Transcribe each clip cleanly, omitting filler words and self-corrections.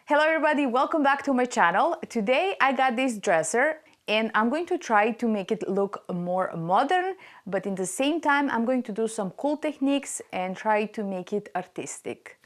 Hello everybody, welcome back to my channel. Today I got this dresser and I'm going to try to make it look more modern, but in the same time I'm going to do some cool techniques and try to make it artistic.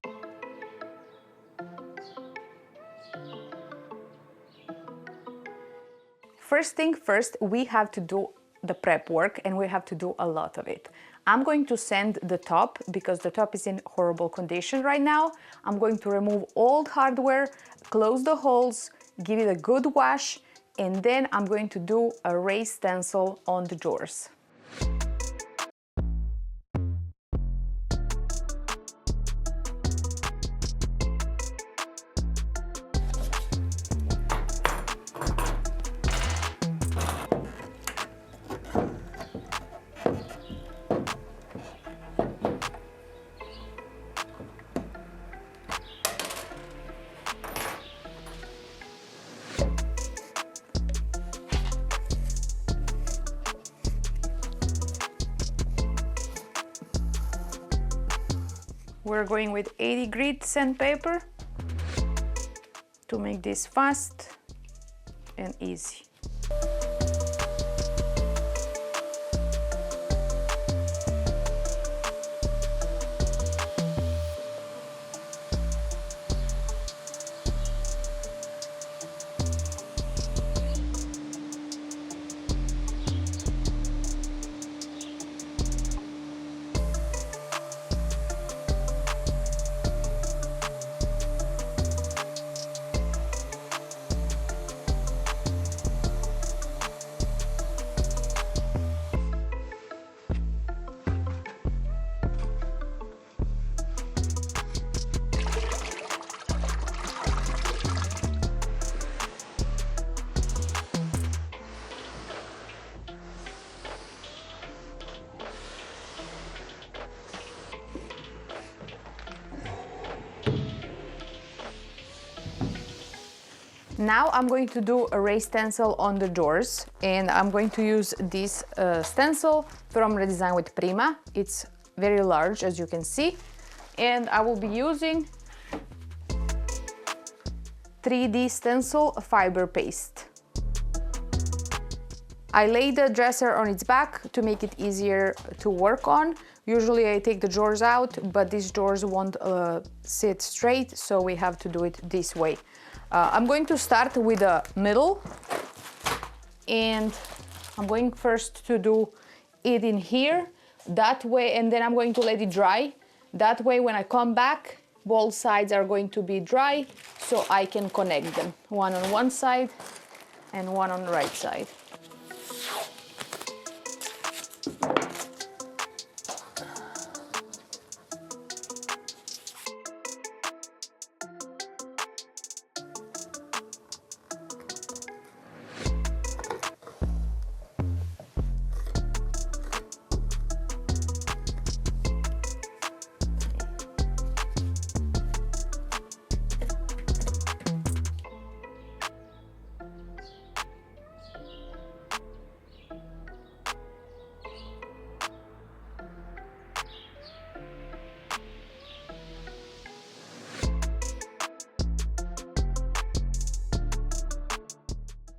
First thing first, we have to do the prep work and we have to do a lot of it. I'm going to sand the top because the top is in horrible condition right now. I'm going to remove old hardware, close the holes, give it a good wash, and then I'm going to do a raised stencil on the drawers. We're going with 80 grit sandpaper to make this fast and easy. Now I'm going to do a raised stencil on the doors, and I'm going to use this stencil from Redesign with Prima. It's very large, as you can see, and I will be using 3D stencil fiber paste. I lay the dresser on its back to make it easier to work on. Usually I take the drawers out, but these drawers won't sit straight, so we have to do it this way. I'm going to start with the middle, and I'm going first to do it in here, that way, and then I'm going to let it dry. That way, when I come back, both sides are going to be dry, so I can connect them. One on one side and one on the right side.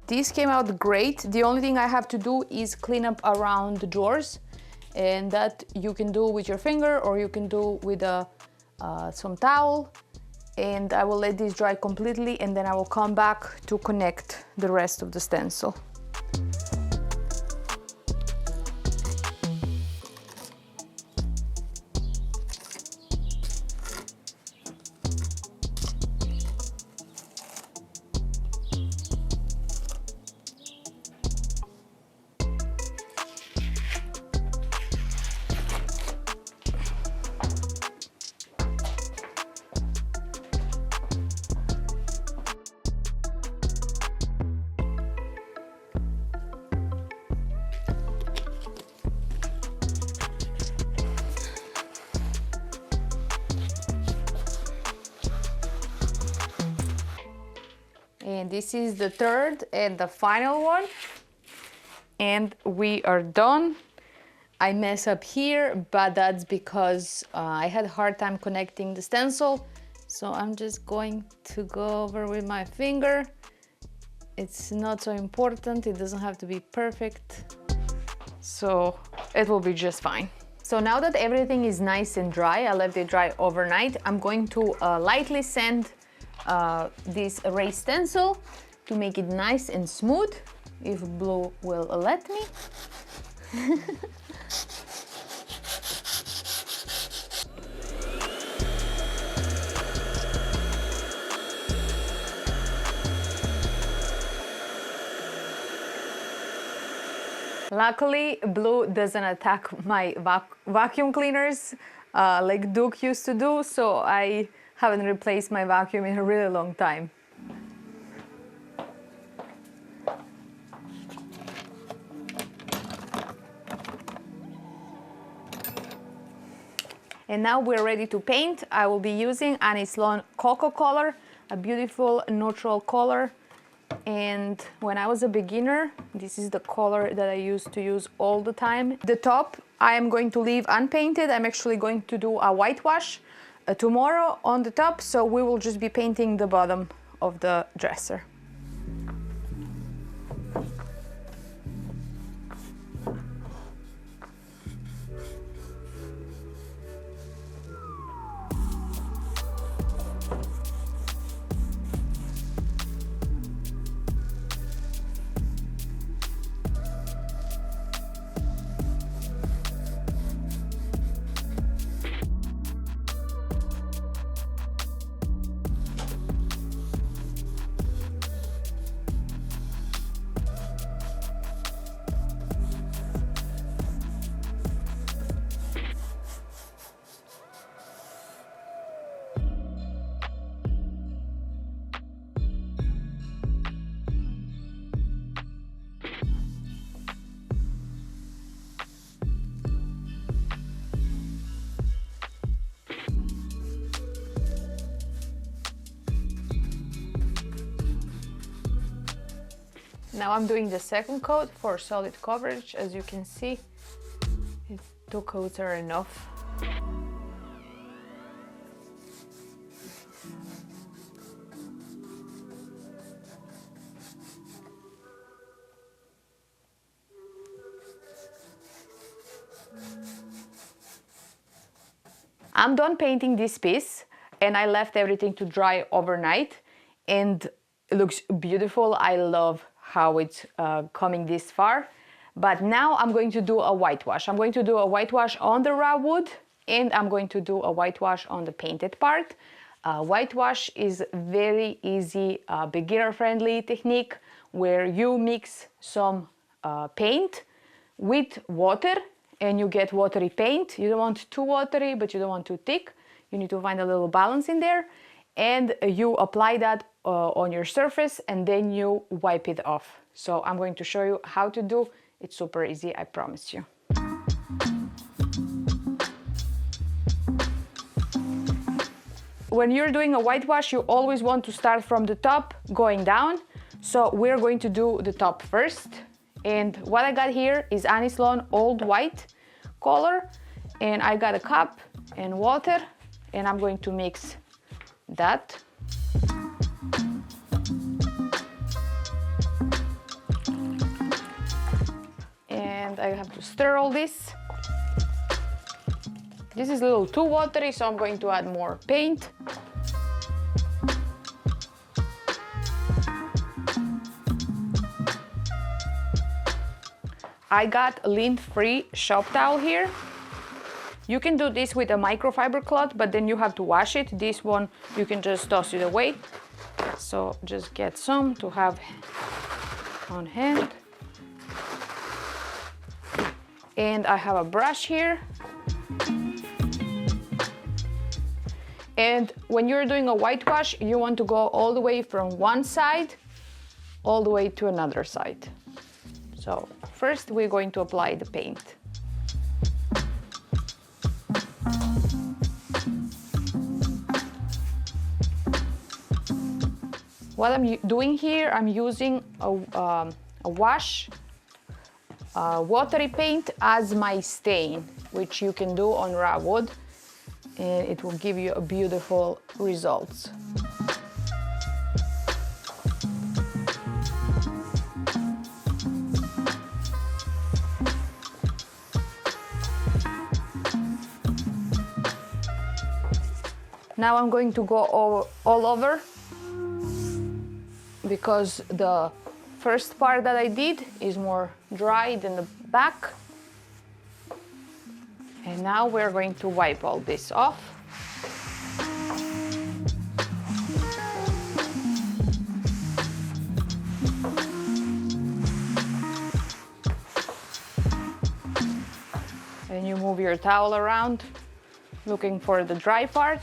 These came out great. The only thing I have to do is clean up around the drawers, and that you can do with your finger or you can do with some towel. And I will let this dry completely, and then I will come back to connect the rest of the stencil. And this is the third and the final one. And we are done. I mess up here, but that's because I had a hard time connecting the stencil. So I'm just going to go over with my finger. It's not so important, it doesn't have to be perfect. So it will be just fine. So now that everything is nice and dry, I left it dry overnight, I'm going to lightly sand this erase stencil to make it nice and smooth, if blue will let me. Luckily, blue doesn't attack my vacuum cleaners like Duke used to do, so I haven't replaced my vacuum in a really long time. And now we're ready to paint. I will be using Anis Lawn Cocoa color, a beautiful neutral color. And when I was a beginner, this is the color that I used to use all the time. The top I am going to leave unpainted. I'm actually going to do a whitewash tomorrow on the top, so we will just be painting the bottom of the dresser. Now I'm doing the second coat for solid coverage. As you can see, 2 coats are enough. I'm done painting this piece and I left everything to dry overnight and it looks beautiful. I love how it's coming this far. But now I'm going to do a whitewash. I'm going to do a whitewash on the raw wood and I'm going to do a whitewash on the painted part. Whitewash is very easy, beginner-friendly technique where you mix some paint with water and you get watery paint. You don't want too watery, but you don't want too thick. You need to find a little balance in there. And you apply that on your surface and then you wipe it off. So I'm going to show you how to do. It's super easy, I promise you. When you're doing a whitewash, you always want to start from the top going down. So we're going to do the top first. And what I got here is Anis Lawn Old White color. And I got a cup and water and I'm going to mix that. And I have to stir all this. This is a little too watery, so I'm going to add more paint. I got a lint-free shop towel here. You can do this with a microfiber cloth, but then you have to wash it. This one, you can just toss it away. So just get some to have on hand. And I have a brush here. And when you're doing a whitewash, you want to go all the way from one side, all the way to another side. So first we're going to apply the paint. What I'm doing here, I'm using a wash watery paint as my stain, which you can do on raw wood. and it will give you a beautiful results. Now I'm going to go all over, because the first part that I did is more dry than the back. And now we're going to wipe all this off. And you move your towel around, looking for the dry part.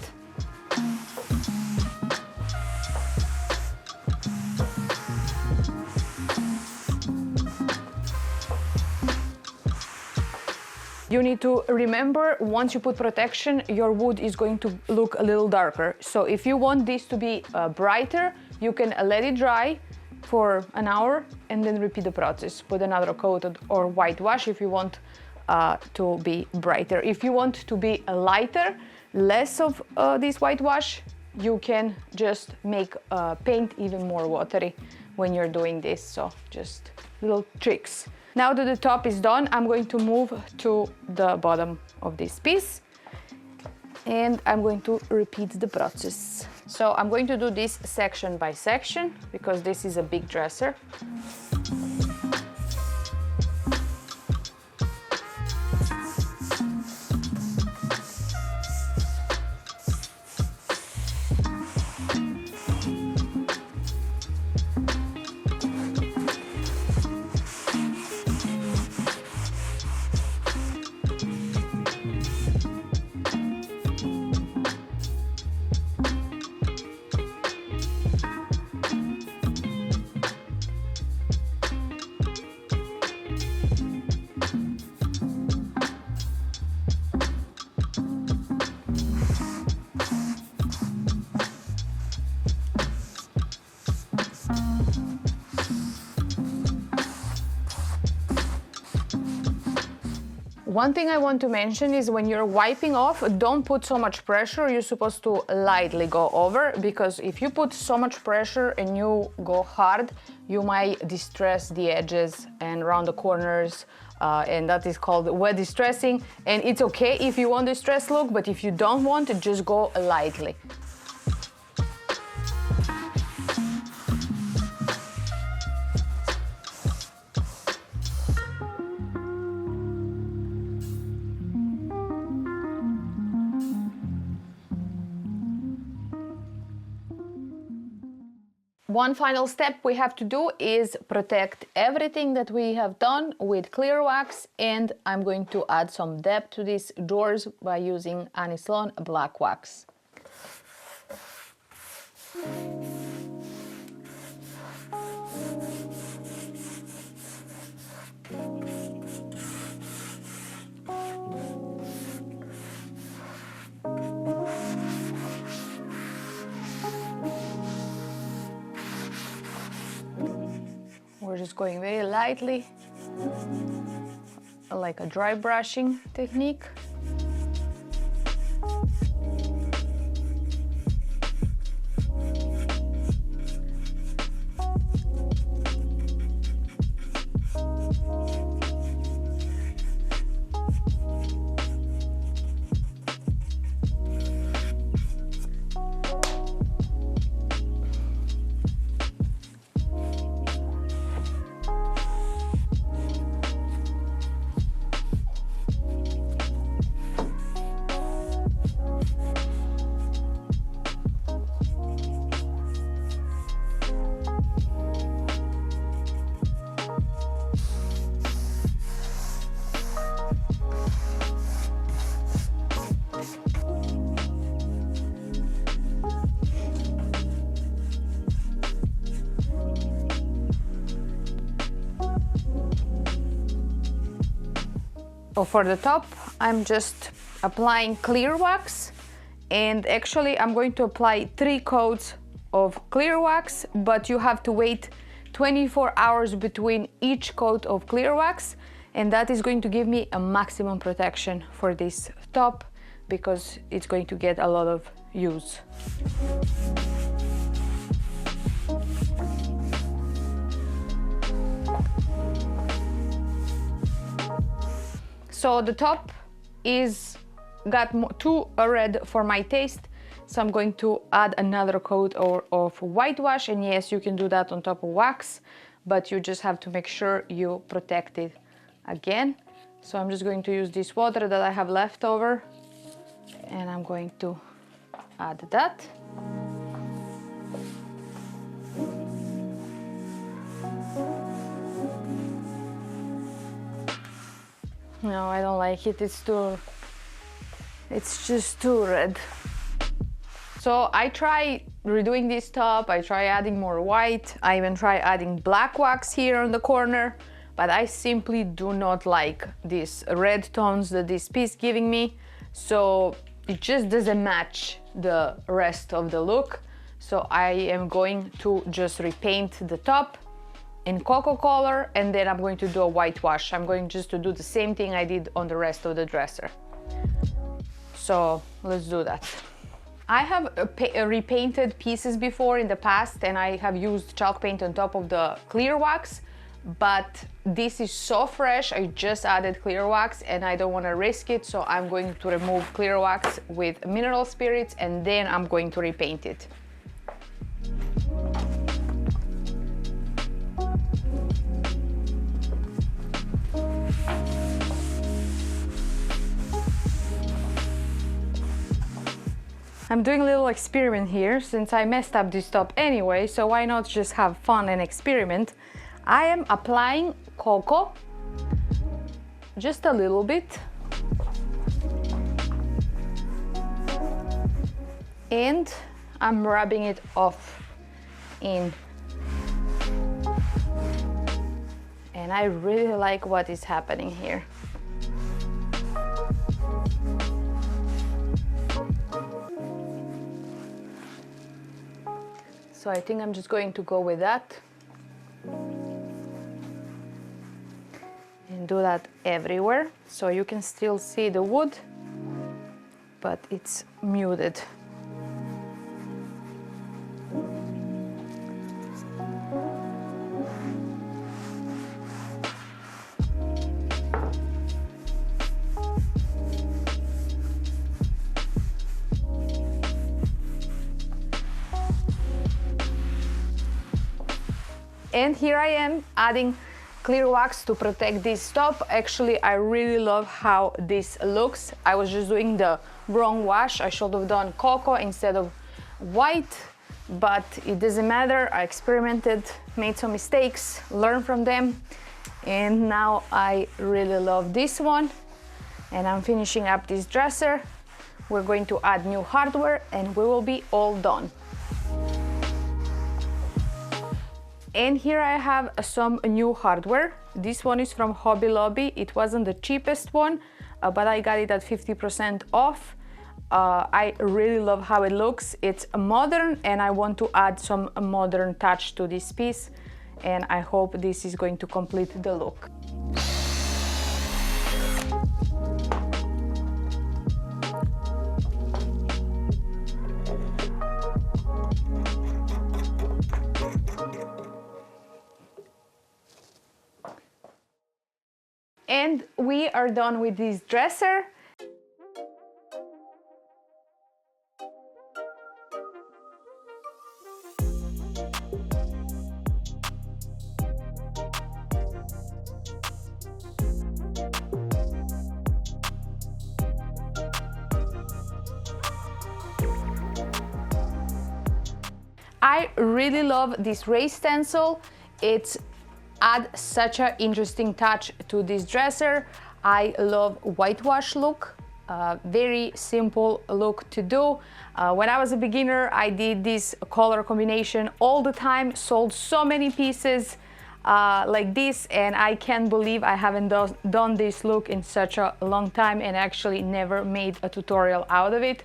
You need to remember, once you put protection, your wood is going to look a little darker. So if you want this to be brighter, you can let it dry for an hour and then repeat the process. Put another coat or whitewash if you want to be brighter. If you want to be lighter, less of this whitewash, you can just make paint even more watery when you're doing this. So just little tricks. Now that the top is done, I'm going to move to the bottom of this piece, and I'm going to repeat the process. So I'm going to do this section by section because this is a big dresser. One thing I want to mention is when you're wiping off, don't put so much pressure. You're supposed to lightly go over, because if you put so much pressure and you go hard, you might distress the edges and around the corners, and that is called wet distressing. And it's okay if you want distress look, but if you don't want it, just go lightly. One final step we have to do is protect everything that we have done with clear wax, and I'm going to add some depth to these drawers by using Anislon black wax. We're just going very lightly, like a dry brushing technique. So for the top, I'm just applying clear wax, and actually I'm going to apply 3 coats of clear wax, but you have to wait 24 hours between each coat of clear wax, and that is going to give me a maximum protection for this top because it's going to get a lot of use. So the top is got too red for my taste, so I'm going to add another coat of whitewash, and yes, you can do that on top of wax, but you just have to make sure you protect it again. So I'm just going to use this water that I have left over, and I'm going to add that. No, I don't like it. It's just too red. So I try redoing this top, I try adding more white, I even try adding black wax here on the corner, but I simply do not like these red tones that this piece giving me. So it just doesn't match the rest of the look. So I am going to just repaint the top in cocoa color, and then I'm going to do a whitewash. I'm going just to do the same thing I did on the rest of the dresser. So let's do that. I have repainted pieces before in the past, and I have used chalk paint on top of the clear wax, but this is so fresh. I just added clear wax and I don't want to risk it, so I'm going to remove clear wax with mineral spirits, and then I'm going to repaint it. I'm doing a little experiment here since I messed up this top anyway, so why not just have fun and experiment. I am applying cocoa, just a little bit, and I'm rubbing it off in. And I really like what is happening here. So I think I'm just going to go with that and do that everywhere, so you can still see the wood, but it's muted. And here I am adding clear wax to protect this top. Actually, I really love how this looks. I was just doing the wrong wash. I should have done cocoa instead of white, but it doesn't matter. I experimented, made some mistakes, learned from them, and now I really love this one. And I'm finishing up this dresser. We're going to add new hardware and we will be all done. And here I have some new hardware. This one is from Hobby Lobby. It wasn't the cheapest one, but I got it at 50% off. I really love how it looks. It's modern, and I want to add some modern touch to this piece, and I hope this is going to complete the look. And we are done with this dresser. I really love this raised stencil. It's add such an interesting touch to this dresser. I love whitewash look, very simple look to do. When I was a beginner, I did this color combination all the time, sold so many pieces like this, and I can't believe I haven't done this look in such a long time and actually never made a tutorial out of it.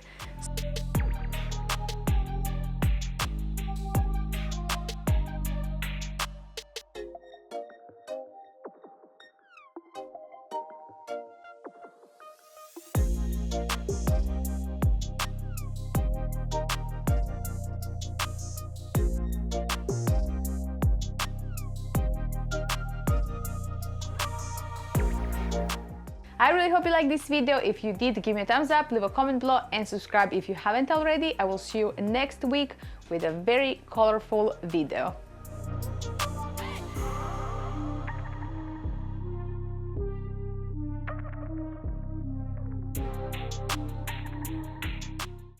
I really hope you liked this video. If you did, give me a thumbs up, leave a comment below and subscribe if you haven't already. I will see you next week with a very colorful video.